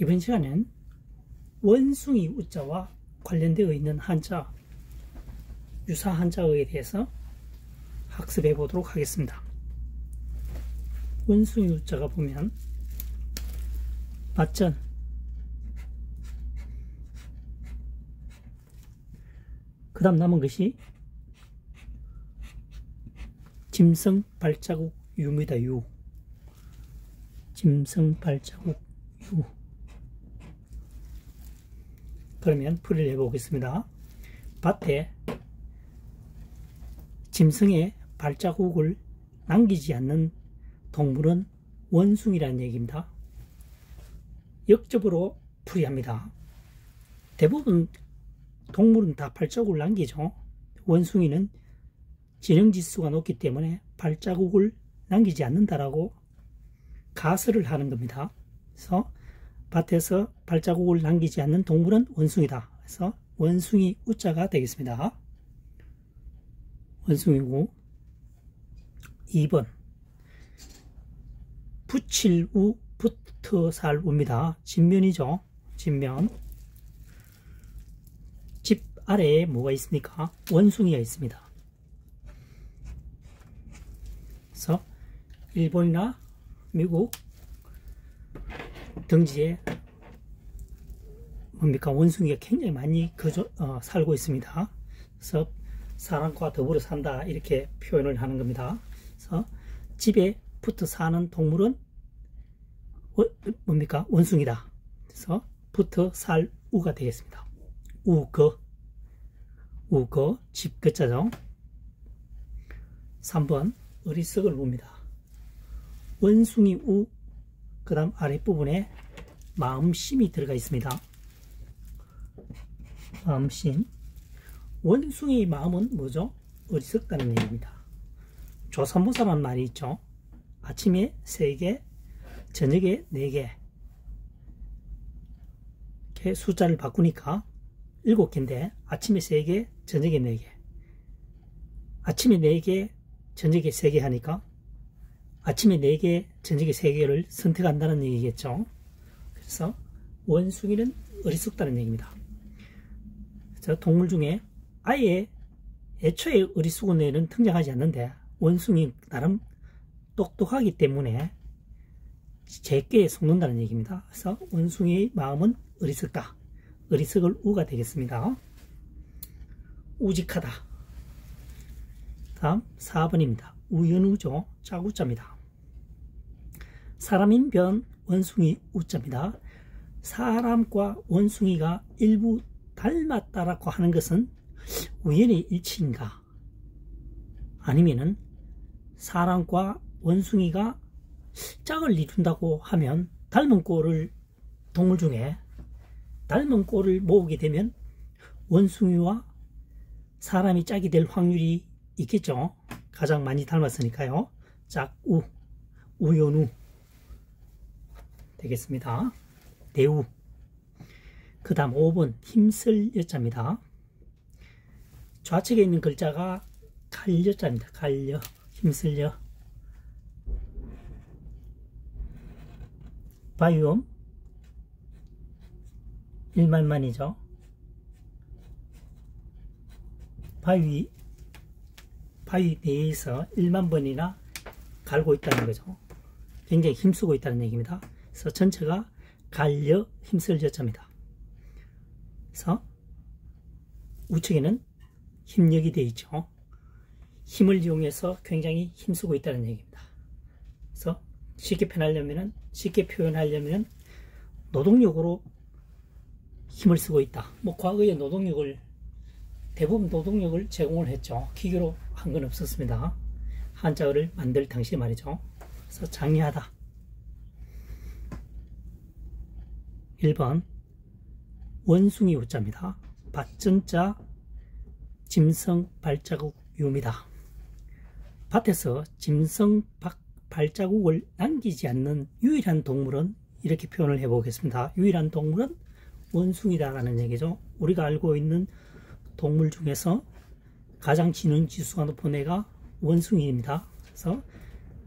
이번 시간엔 원숭이 우자와 관련되어 있는 한자, 유사 한자어에 대해서 학습해 보도록 하겠습니다. 원숭이 우자가 보면 맞전, 그 다음 남은 것이 짐승 발자국 유입니다. 유. 짐승 발자국 유. 그러면 풀이를 해보겠습니다. 밭에 짐승의 발자국을 남기지 않는 동물은 원숭이라는 얘기입니다. 역접으로 풀이합니다. 대부분 동물은 다 발자국을 남기죠. 원숭이는 지능지수가 높기 때문에 발자국을 남기지 않는다라고 가설을 하는 겁니다. 그래서 밭에서 발자국을 남기지 않는 동물은 원숭이다. 그래서 원숭이 우자가 되겠습니다. 원숭이고, 2번 붙일우 붙어살우입니다. 진면이죠. 진면. 집 아래에 뭐가 있습니까? 원숭이가 있습니다. 그래서 일본이나 미국 등지에 뭡니까? 원숭이가 굉장히 많이 살고 있습니다. 그래서 사람과 더불어 산다 이렇게 표현을 하는 겁니다. 그래서 집에 붙어 사는 동물은 뭡니까? 원숭이다. 그래서 붙어 살 우가 되겠습니다. 우거, 집 끝자죠. 3번 어리석을 봅니다. 원숭이 우, 그 다음 아랫부분에 마음심이 들어가 있습니다. 마음심. 원숭이의 마음은 뭐죠? 어리석다는 얘기입니다. 조삼모사라는 말이 있죠. 아침에 3개, 저녁에 4개. 이렇게 숫자를 바꾸니까 7개인데 아침에 3개, 저녁에 4개. 아침에 4개, 저녁에 3개 하니까 아침에 4개, 저녁에 3개를 선택한다는 얘기겠죠. 그래서 원숭이는 어리석다는 얘기입니다. 그래서 동물 중에 아예 애초에 어리석은 애는 등장하지 않는데 원숭이 나름 똑똑하기 때문에 제꾀에 속는다는 얘기입니다. 그래서 원숭이의 마음은 어리석다. 어리석을 우가 되겠습니다. 우직하다. 다음 4번입니다. 우연우죠. 자구자입니다. 사람인 변 원숭이 우자입니다. 사람과 원숭이가 일부 닮았다라고 하는 것은 우연의 일치인가? 아니면은 사람과 원숭이가 짝을 이룬다고 하면 닮은 꼴을 동물 중에 닮은 꼴을 모으게 되면 원숭이와 사람이 짝이 될 확률이 있겠죠. 가장 많이 닮았으니까요. 짝우, 우연우 되겠습니다. 대우. 그 다음 5번 힘쓸 여자입니다. 좌측에 있는 글자가 갈여자입니다. 갈여, 힘쓸여. 바위엄 1만만이죠. 바위 내에서 1만 번이나 갈고 있다는 거죠. 굉장히 힘쓰고 있다는 얘기입니다. 그래서 전체가 갈여 힘쓸 여자입니다. 그래서 우측에는 힘력이 되어 있죠. 힘을 이용해서 굉장히 힘쓰고 있다는 얘기입니다. 그래서 쉽게 표현하려면 노동력으로 힘을 쓰고 있다. 과거에 대부분 노동력을 제공을 했죠. 기계로 한 건 없었습니다. 한자어를 만들 당시에 말이죠. 그래서 장려하다. 1번 원숭이 우자입니다. 밭전자 짐승 발자국 유입니다. 밭에서 짐승 발자국을 남기지 않는 유일한 동물은 이렇게 표현을 해보겠습니다. 유일한 동물은 원숭이다라는 얘기죠. 우리가 알고 있는 동물 중에서 가장 지능지수가 높은 애가 원숭이입니다. 그래서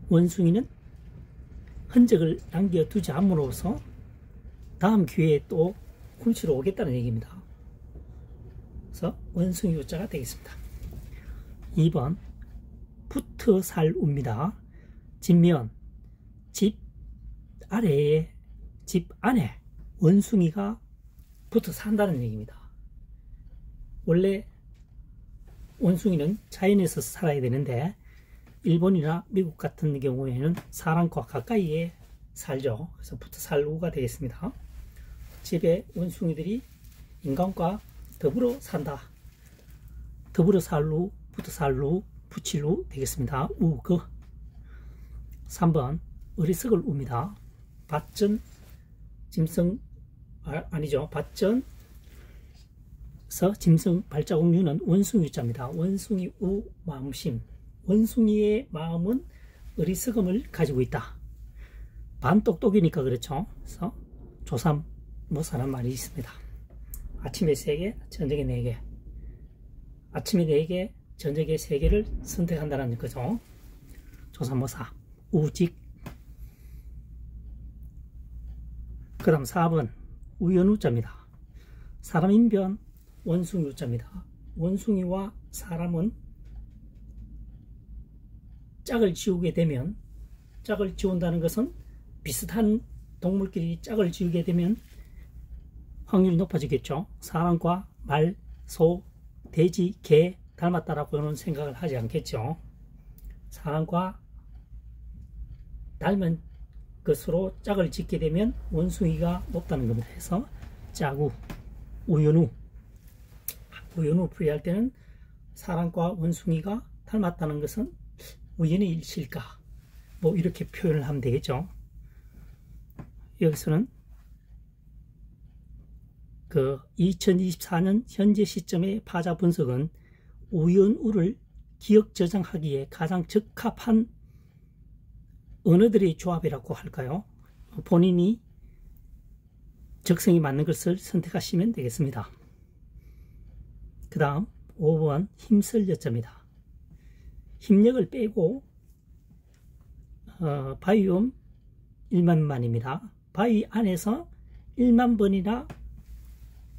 원숭이는 흔적을 남겨두지 않음으로써 다음 기회에 또 훔치러 오겠다는 얘기입니다. 그래서 원숭이 우자가 되겠습니다. 2번 붙어살우입니다. 뒷면 집 아래에 집 안에 원숭이가 붙어 산다는 얘기입니다. 원래 원숭이는 자연에서 살아야 되는데 일본이나 미국 같은 경우에는 사람과 가까이에 살죠. 그래서 붙어살우가 되겠습니다. 집에 원숭이들이 인간과 더불어 산다. 더불어 살루, 붙어살루, 붙일루 되겠습니다. 우그. 3번 어리석을 우입니다. 밭전 짐승 아니죠. 밭전서 짐승 발자국류는 원숭이 자입니다. 원숭이 우 마음심. 원숭이의 마음은 어리석음을 가지고 있다. 반똑똑이니까 그렇죠. 그래서 조삼 모사란 말이 있습니다. 아침에 3개, 저녁에 4개. 아침에 4개, 저녁에 3개를 선택한다는 거죠. 조삼모사. 우직. 그 다음 4번 우연우자입니다. 사람 인변 원숭이 우자입니다. 원숭이와 사람은 짝을 지우게 되면, 짝을 지운다는 것은 비슷한 동물끼리 짝을 지우게 되면 확률이 높아지겠죠. 사람과 말, 소, 돼지, 개 닮았다라고는 생각을 하지 않겠죠. 사람과 닮은 것으로 짝을 짓게 되면 원숭이가 높다는 겁니다. 그래서 짜구, 우연우. 우연우 풀이할 때는 사람과 원숭이가 닮았다는 것은 우연의 일치일까? 뭐 이렇게 표현을 하면 되겠죠. 여기서는 그 2024년 현재 시점의 파자 분석은 우연우를 기억 저장하기에 가장 적합한 언어들의 조합이라고 할까요? 본인이 적성이 맞는 것을 선택하시면 되겠습니다. 그 다음 5번 힘쓸 여자입니다. 힘력을 빼고 바위옴 1만만입니다. 바위 안에서 1만 번이나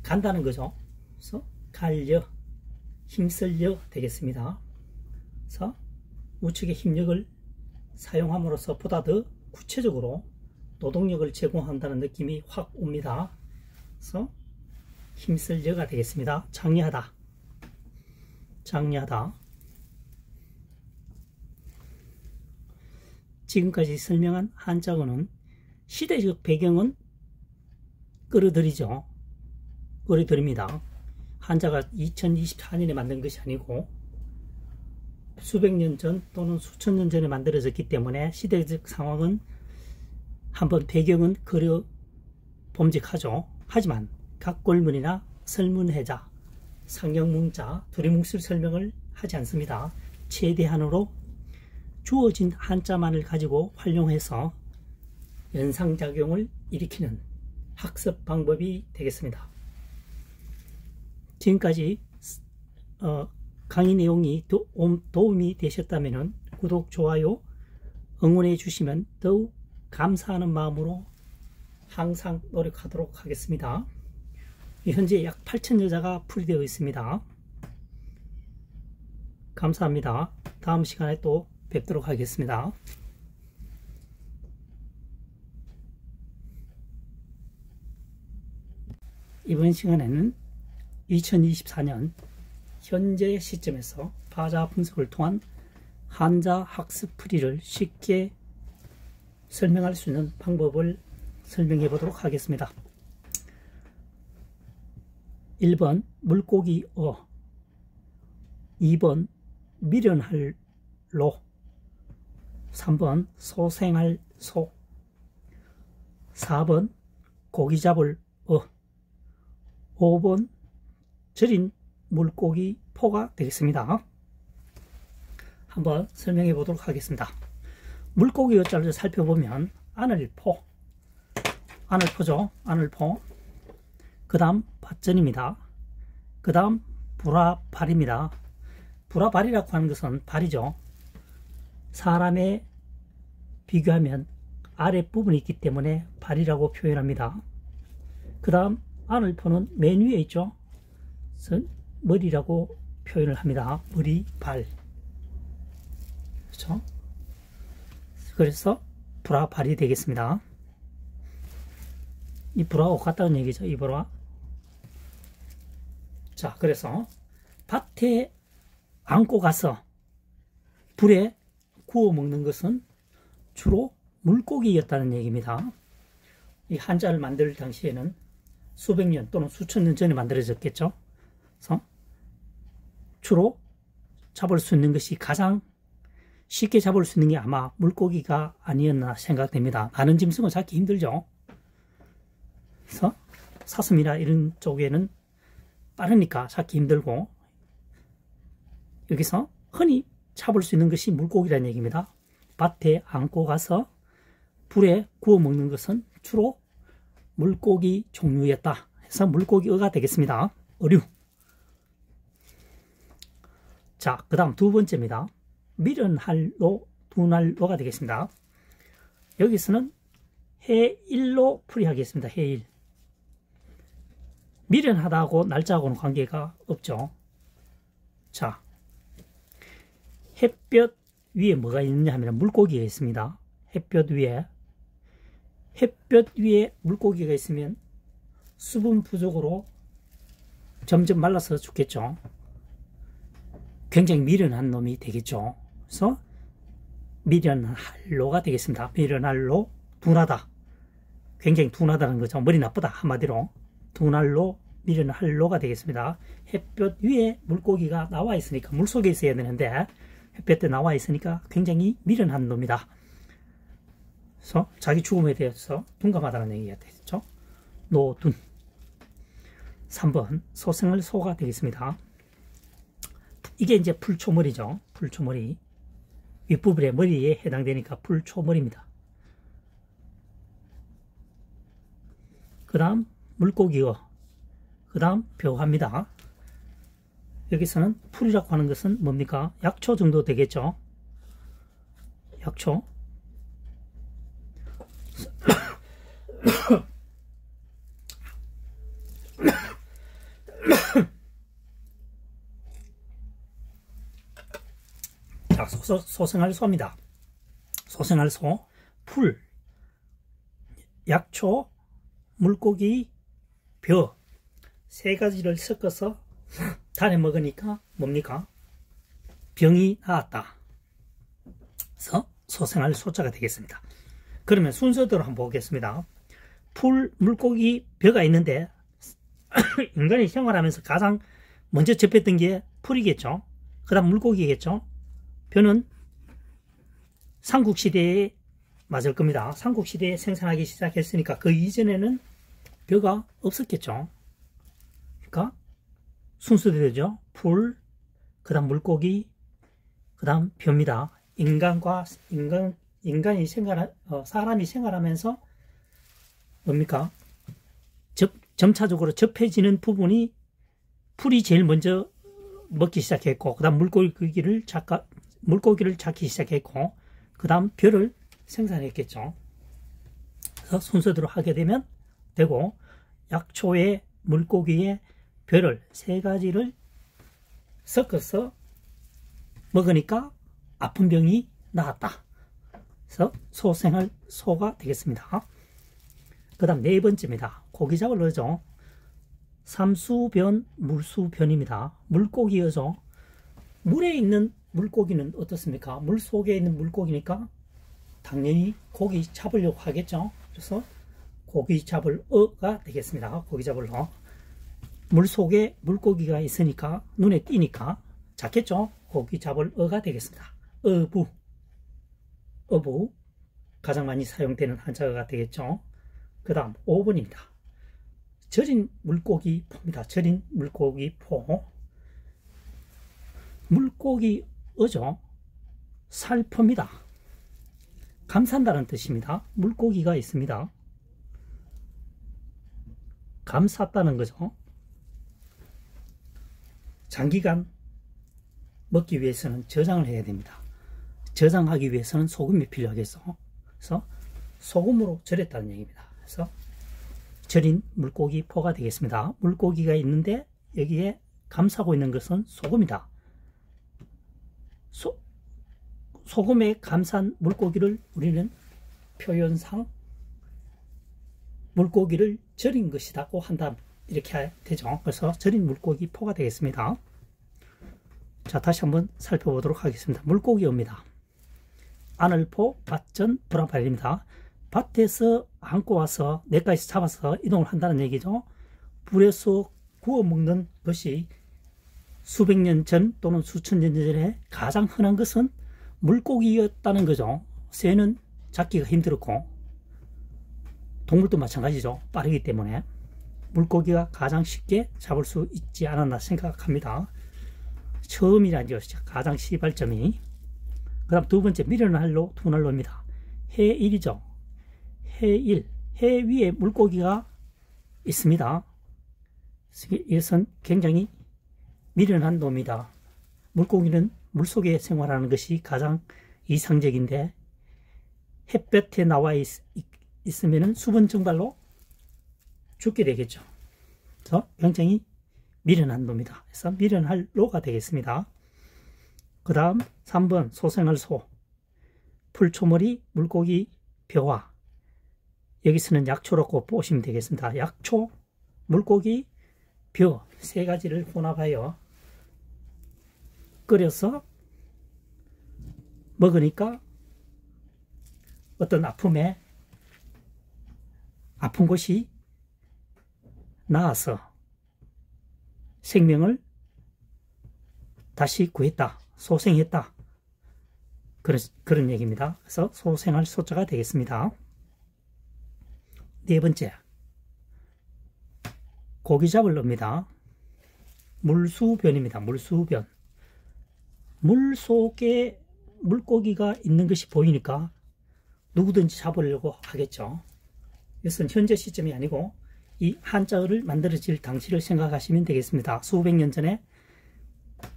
간다는 거죠. 그래서 갈려, 힘쓸려 되겠습니다. 그래서 우측의 힘력을 사용함으로써 보다 더 구체적으로 노동력을 제공한다는 느낌이 확 옵니다. 그래서 힘쓸려가 되겠습니다. 장려하다. 장려하다. 지금까지 설명한 한자어는 시대적 배경은 끌어들이죠. 끌어들입니다. 한자가 2024년에 만든 것이 아니고 수백 년 전 또는 수천 년 전에 만들어졌기 때문에 시대적 상황은 한번 배경은 그려 범직하죠. 하지만 각골문이나 설문해자, 상형문자, 두리뭉술 설명을 하지 않습니다. 최대한으로 주어진 한자만을 가지고 활용해서 연상작용을 일으키는 학습 방법이 되겠습니다. 지금까지 강의 내용이 도움이 되셨다면 구독, 좋아요, 응원해 주시면 더욱 감사하는 마음으로 항상 노력하도록 하겠습니다. 현재 약 8,000여자가 풀이되어 있습니다. 감사합니다. 다음 시간에 또 뵙도록 하겠습니다. 이번 시간에는 2024년 현재 시점에서 파자 분석을 통한 한자 학습 풀이를 쉽게 설명할 수 있는 방법을 설명해 보도록 하겠습니다. 1번 물고기 어, 2번 미련할 로, 3번 소생할 소, 4번 고기 잡을 어, 5번 절인 물고기 포가 되겠습니다. 한번 설명해 보도록 하겠습니다. 물고기 어자를 살펴보면 아늘포, 아늘포죠. 아늘포. 그 다음 밭전입니다. 그 다음 불화발입니다. 불화발이라고 하는 것은 발이죠. 사람에 비교하면 아랫부분이 있기 때문에 발이라고 표현합니다. 그 다음 안을 퍼는 맨 위에 있죠. 그래서 머리라고 표현을 합니다. 머리, 발. 그렇죠? 그래서 불화, 발이 되겠습니다. 이 불화하고 같다는 얘기죠. 이 불화. 자, 그래서 밭에 안고 가서 불에 구워 먹는 것은 주로 물고기였다는 얘기입니다. 이 한자를 만들 당시에는 수백 년 또는 수천 년 전에 만들어졌겠죠. 그래서 주로 잡을 수 있는 것이 가장 쉽게 잡을 수 있는 게 아마 물고기가 아니었나 생각됩니다. 많은 짐승을 잡기 힘들죠. 그래서 사슴이나 이런 쪽에는 빠르니까 잡기 힘들고, 여기서 흔히 잡을 수 있는 것이 물고기라는 얘기입니다. 밭에 안고 가서 불에 구워 먹는 것은 주로 물고기 종류였다 해서 물고기어가 되겠습니다. 어류. 자, 그 다음 두 번째입니다. 미련할로, 둔할로가 되겠습니다. 여기서는 해일로 풀이하겠습니다. 해일. 미련하다고 날짜하고는 관계가 없죠. 자, 햇볕 위에 뭐가 있느냐 하면 물고기가 있습니다. 햇볕 위에 물고기가 있으면 수분 부족으로 점점 말라서 죽겠죠. 굉장히 미련한 놈이 되겠죠. 그래서 미련할로가 되겠습니다. 미련할로, 둔하다. 굉장히 둔하다는 거죠. 머리 나쁘다 한마디로. 둔할로, 미련할로가 되겠습니다. 햇볕 위에 물고기가 나와 있으니까, 물속에 있어야 되는데 햇볕에 나와 있으니까 굉장히 미련한 놈이다. 그래서 자기 죽음에 대해서 둔감하다는 얘기가 되겠죠. 노둔. 3번 소생을 소가 되겠습니다. 이게 이제 풀초머리죠. 풀초머리. 윗부분의 머리에 해당되니까 풀초머리입니다. 그 다음 물고기어, 그 다음 벼화입니다. 여기서는 풀이라고 하는 것은 뭡니까? 약초 정도 되겠죠. 약초. 자, 소생할 소입니다. 소생할 소, 풀, 약초, 물고기, 벼, 세 가지를 섞어서 달에 먹으니까 뭡니까? 병이 나았다. 그래서 소생할 소자가 되겠습니다. 그러면 순서대로 한번 보겠습니다. 풀, 물고기, 벼가 있는데 인간이 생활하면서 가장 먼저 접했던 게 풀이겠죠. 그 다음 물고기겠죠. 벼는 삼국시대에 맞을 겁니다. 삼국시대에 생산하기 시작했으니까 그 이전에는 벼가 없었겠죠. 그러니까 순서대로죠. 풀, 그 다음 물고기, 그 다음 벼입니다. 사람이 생활하면서 뭡니까? 점차적으로 접해지는 부분이 풀이 제일 먼저 먹기 시작했고, 그 다음 물고기를 잡기 시작했고, 그 다음 벼를 생산했겠죠. 그래서 순서대로 하게 되면 되고, 약초에 물고기에 벼를 세 가지를 섞어서 먹으니까 아픈 병이 나았다. 그래서 소생할 소가 되겠습니다. 그 다음 네 번째입니다. 고기잡을 어죠. 삼수변, 물수변입니다. 물고기어죠. 물에 있는 물고기는 어떻습니까? 물 속에 있는 물고기니까 당연히 고기 잡으려고 하겠죠. 그래서 고기 잡을 어가 되겠습니다. 고기 잡을 어. 물 속에 물고기가 있으니까 눈에 띄니까 작겠죠. 고기 잡을 어가 되겠습니다. 어부, 어부 가장 많이 사용되는 한자가 되겠죠. 그 다음 5번입니다. 절인 물고기 포입니다. 절인 물고기 포. 물고기 어죠. 살포입니다. 감싼다는 뜻입니다. 물고기가 있습니다. 감쌌다는 거죠. 장기간 먹기 위해서는 저장을 해야 됩니다. 저장하기 위해서는 소금이 필요하겠죠. 그래서 소금으로 절였다는 얘기입니다. 그래서 절인 물고기 포가 되겠습니다. 물고기가 있는데 여기에 감싸고 있는 것은 소금이다. 소금에 감싼 물고기를 우리는 표현상 물고기를 절인 것이라고 한다. 이렇게 되죠. 그래서 절인 물고기 포가 되겠습니다. 자, 다시 한번 살펴보도록 하겠습니다. 물고기입니다. 아늘포, 밭전, 불화발입니다. 밭에서 안고 와서 내과에서 잡아서 이동을 한다는 얘기죠. 불에서 구워 먹는 것이 수백 년 전 또는 수천 년 전에 가장 흔한 것은 물고기였다는 거죠. 새는 잡기가 힘들었고 동물도 마찬가지죠. 빠르기 때문에 물고기가 가장 쉽게 잡을 수 있지 않았나 생각합니다. 처음이라는 것이 가장 시발점이. 그 다음 두 번째, 미련할로 두날로입니다. 해일이죠. 해일, 해 위에 물고기가 있습니다. 이것은 굉장히 미련한 놈이다. 물고기는 물속에 생활하는 것이 가장 이상적인데 햇볕에 나와 있으면 수분 증발로 죽게 되겠죠. 그래서 굉장히 미련한 놈이다. 그래서 미련할 로가 되겠습니다. 그 다음 3번 소생할 소, 풀초머리, 물고기, 벼와. 여기서는 약초라고 보시면 되겠습니다. 약초, 물고기, 벼 세 가지를 혼합하여 끓여서 먹으니까 어떤 아픈 곳이 나아서 생명을 다시 구했다. 소생했다. 그런 얘기입니다. 그래서 소생할 소자가 되겠습니다. 네 번째, 고기 잡을 겁니다. 물수변입니다. 물수변. 물 속에 물고기가 있는 것이 보이니까 누구든지 잡으려고 하겠죠. 이것은 현재 시점이 아니고 이 한자어를 만들어질 당시를 생각하시면 되겠습니다. 수백 년 전에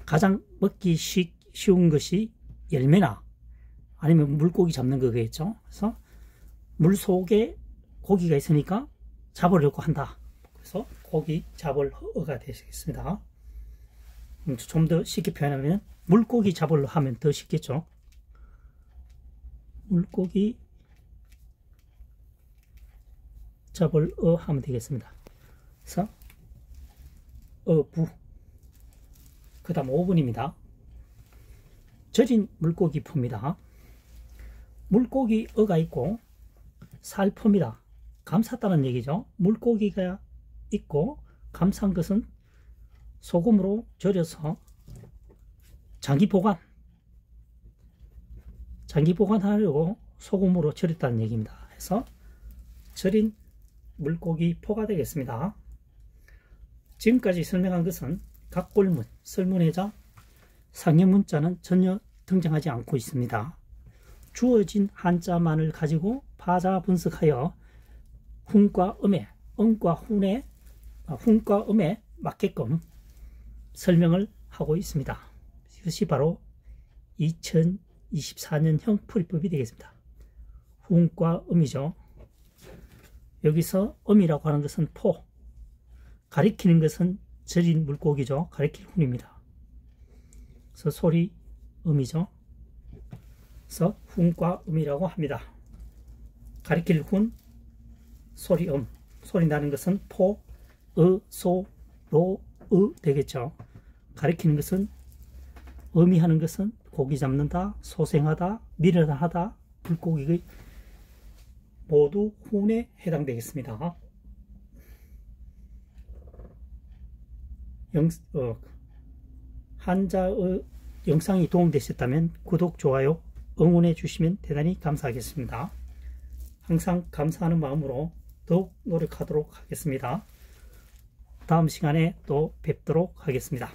가장 먹기 쉬운 것이 열매나 아니면 물고기 잡는 거겠죠. 그래서 물 속에 고기가 있으니까 잡으려고 한다. 그래서 고기 잡을 어가 되겠습니다. 좀 더 쉽게 표현하면 물고기 잡으려 하면 더 쉽겠죠. 물고기 잡을 어 하면 되겠습니다. 그래서 어부. 그 다음 5번입니다. 절인 물고기 포입니다. 물고기 어가 있고 살포입니다. 감쌌다는 얘기죠. 물고기가 있고 감싼 것은 소금으로 절여서 장기 보관하려고 소금으로 절였다는 얘기입니다. 그래서 절인 물고기 포가 되겠습니다. 지금까지 설명한 것은 각골문, 설문해자, 상형문자는 전혀 등장하지 않고 있습니다. 주어진 한자만을 가지고 파자 분석하여 훈과 음에, 훈과 음에 맞게끔 설명을 하고 있습니다. 이것이 바로 2024년형 풀이법이 되겠습니다. 훈과 음이죠. 여기서 음이라고 하는 것은 포, 가리키는 것은 절인 물고기죠. 가리킬 훈입니다. 그래서 소리 음이죠. 그래서 훈과 음이라고 합니다. 가리킬 훈, 소리 음. 소리 나는 것은 포, 소, 로, 되겠죠. 가리키는 것은 의미하는 것은 고기 잡는다, 소생하다, 미련하다, 물고기 모두 훈에 해당되겠습니다. 한자의 영상이 도움되셨다면 구독, 좋아요, 응원해 주시면 대단히 감사하겠습니다. 항상 감사하는 마음으로 더욱 노력하도록 하겠습니다. 다음 시간에 또 뵙도록 하겠습니다.